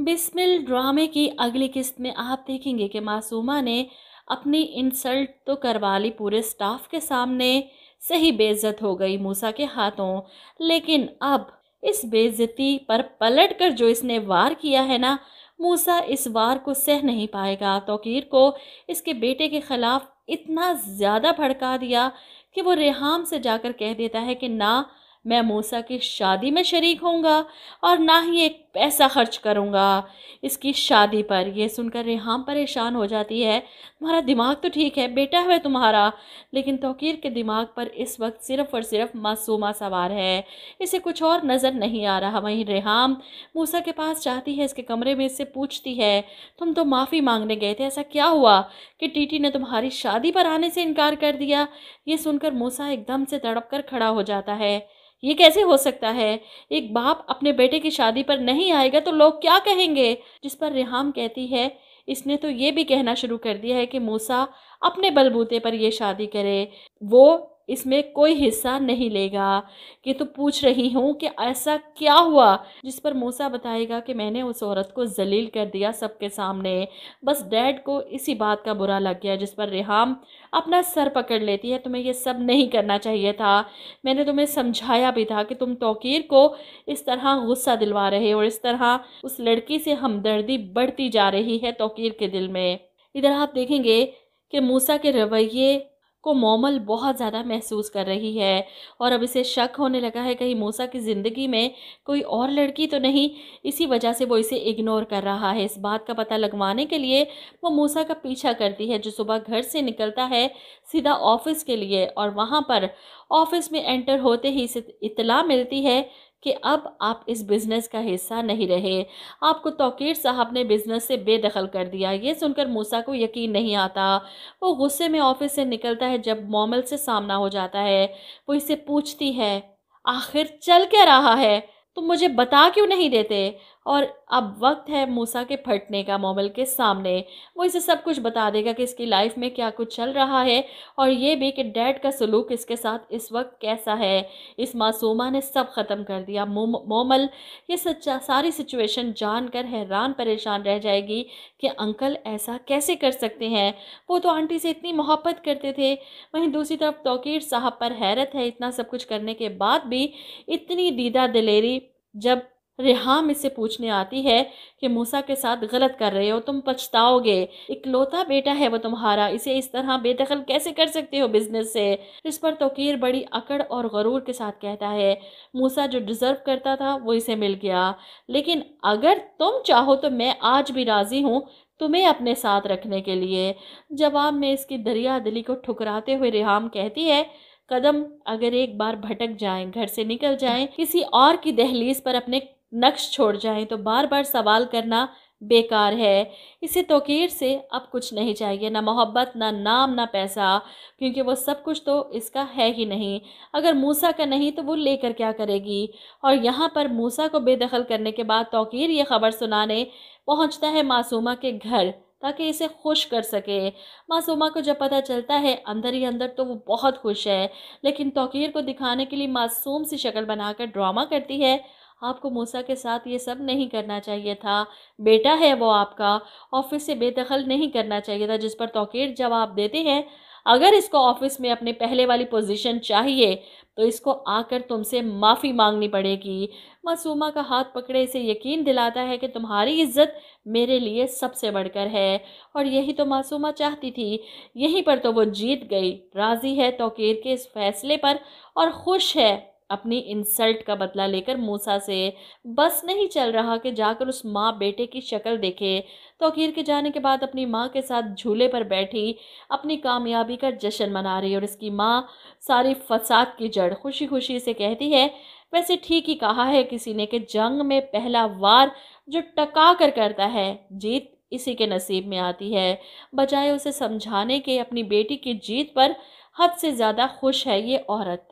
बिस्मिल ड्रामे की अगली किस्त में आप देखेंगे कि मासूमा ने अपनी इंसल्ट तो करवा ली पूरे स्टाफ के सामने, सही बेइज्जत हो गई मूसा के हाथों। लेकिन अब इस बेइज्जती पर पलट कर जो इसने वार किया है ना, मूसा इस वार को सह नहीं पाएगा। तौकीर को इसके बेटे के खिलाफ इतना ज़्यादा भड़का दिया कि वो रेहाम से जाकर कह देता है कि ना मैं मूसा की शादी में शरीक होऊंगा और ना ही एक पैसा खर्च करूंगा इसकी शादी पर। यह सुनकर रेहाम परेशान हो जाती है। तुम्हारा दिमाग तो ठीक है, बेटा है तुम्हारा, लेकिन तौकीर के दिमाग पर इस वक्त सिर्फ और सिर्फ मासूमा सवार है, इसे कुछ और नज़र नहीं आ रहा। वहीं रेहाम मूसा के पास जाती है, इसके कमरे में इससे पूछती है तुम तो माफ़ी मांगने गए थे, ऐसा क्या हुआ कि टीटी ने तुम्हारी शादी पर आने से इनकार कर दिया। ये सुनकर मूसा एकदम से तड़प कर खड़ा हो जाता है। ये कैसे हो सकता है, एक बाप अपने बेटे की शादी पर नहीं आएगा तो लोग क्या कहेंगे। जिस पर रेहाम कहती है इसने तो ये भी कहना शुरू कर दिया है कि मूसा अपने बलबूते पर ये शादी करे, वो इसमें कोई हिस्सा नहीं लेगा। कि तो पूछ रही हूँ कि ऐसा क्या हुआ। जिस पर मूसा बताएगा कि मैंने उस औरत को जलील कर दिया सबके सामने, बस डैड को इसी बात का बुरा लग गया। जिस पर रेहाम अपना सर पकड़ लेती है, तुम्हें ये सब नहीं करना चाहिए था, मैंने तुम्हें समझाया भी था कि तुम तौकीर को इस तरह गुस्सा दिलवा रहे हो और इस तरह उस लड़की से हमदर्दी बढ़ती जा रही है तौकीर के दिल में। इधर आप देखेंगे कि मूसा के रवैये को मोमल बहुत ज़्यादा महसूस कर रही है और अब इसे शक होने लगा है कहीं मूसा की ज़िंदगी में कोई और लड़की तो नहीं, इसी वजह से वो इसे इग्नोर कर रहा है। इस बात का पता लगवाने के लिए वो मूसा का पीछा करती है, जो सुबह घर से निकलता है सीधा ऑफिस के लिए, और वहाँ पर ऑफिस में एंटर होते ही इसे इत्तला मिलती है कि अब आप इस बिज़नेस का हिस्सा नहीं रहे, आपको तौकीर साहब ने बिज़नेस से बेदखल कर दिया। ये सुनकर मूसा को यकीन नहीं आता। वो गुस्से में ऑफिस से निकलता है। जब मोमल से सामना हो जाता है, वो इससे पूछती है आखिर चल क्या रहा है, तुम मुझे बता क्यों नहीं देते। और अब वक्त है मूसा के फटने का मोमल के सामने। वो इसे सब कुछ बता देगा कि इसकी लाइफ में क्या कुछ चल रहा है और ये भी कि डैड का सलूक इसके साथ इस वक्त कैसा है। इस मासूमा ने सब ख़त्म कर दिया। मोमल ये सच्चा सारी सिचुएशन जानकर हैरान परेशान रह जाएगी कि अंकल ऐसा कैसे कर सकते हैं, वो तो आंटी से इतनी मोहब्बत करते थे। वहीं दूसरी तरफ तौकीर साहब पर हैरत है, इतना सब कुछ करने के बाद भी इतनी दीदा दिलेरी। जब रेहाम इससे पूछने आती है कि मूसा के साथ गलत कर रहे हो, तुम पछताओगे, इकलौता बेटा है वो तुम्हारा, इसे इस तरह बेदखल कैसे कर सकते हो बिजनेस से। इस पर तौकीर बड़ी अकड़ और गरूर के साथ कहता है मूसा जो डिज़र्व करता था वो इसे मिल गया, लेकिन अगर तुम चाहो तो मैं आज भी राज़ी हूँ तुम्हें अपने साथ रखने के लिए। जवाब में इसकी दरिया दिली को ठुकराते हुए रेहाम कहती है कदम अगर एक बार भटक जाएं, घर से निकल जाएं, किसी और की दहलीज पर अपने नक्श छोड़ जाएं, तो बार बार सवाल करना बेकार है। इसे तौकीर से अब कुछ नहीं चाहिए, ना मोहब्बत, ना नाम, ना पैसा, क्योंकि वो सब कुछ तो इसका है ही नहीं। अगर मूसा का नहीं तो वो लेकर क्या करेगी। और यहाँ पर मूसा को बेदखल करने के बाद तौकीर ये खबर सुनाने पहुँचता है मासूमा के घर ताकि इसे खुश कर सके। मासूमा को जब पता चलता है अंदर ही अंदर तो वो बहुत खुश है, लेकिन तौकीर को दिखाने के लिए मासूम सी शक्ल बनाकर ड्रामा करती है। आपको मूसा के साथ ये सब नहीं करना चाहिए था, बेटा है वो आपका, ऑफिस से बेदखल नहीं करना चाहिए था। जिस पर तौकीर जवाब देते हैं अगर इसको ऑफिस में अपने पहले वाली पोजीशन चाहिए तो इसको आकर तुमसे माफ़ी मांगनी पड़ेगी। मासूमा का हाथ पकड़े इसे यकीन दिलाता है कि तुम्हारी इज्जत मेरे लिए सबसे बढ़कर है, और यही तो मासूमा चाहती थी। यहीं पर तो वो जीत गई, राज़ी है तौकीर के इस फैसले पर और खुश है अपनी इंसल्ट का बदला लेकर मूसा से। बस नहीं चल रहा कि जाकर उस माँ बेटे की शक्ल देखे। तौकीर के जाने के बाद अपनी माँ के साथ झूले पर बैठी अपनी कामयाबी का जश्न मना रही, और इसकी माँ सारी फसाद की जड़ खुशी खुशी से कहती है वैसे ठीक ही कहा है किसी ने कि जंग में पहला वार जो टका कर करता है जीत इसी के नसीब में आती है। बजाय उसे समझाने के अपनी बेटी की जीत पर हद से ज़्यादा खुश है ये औरत।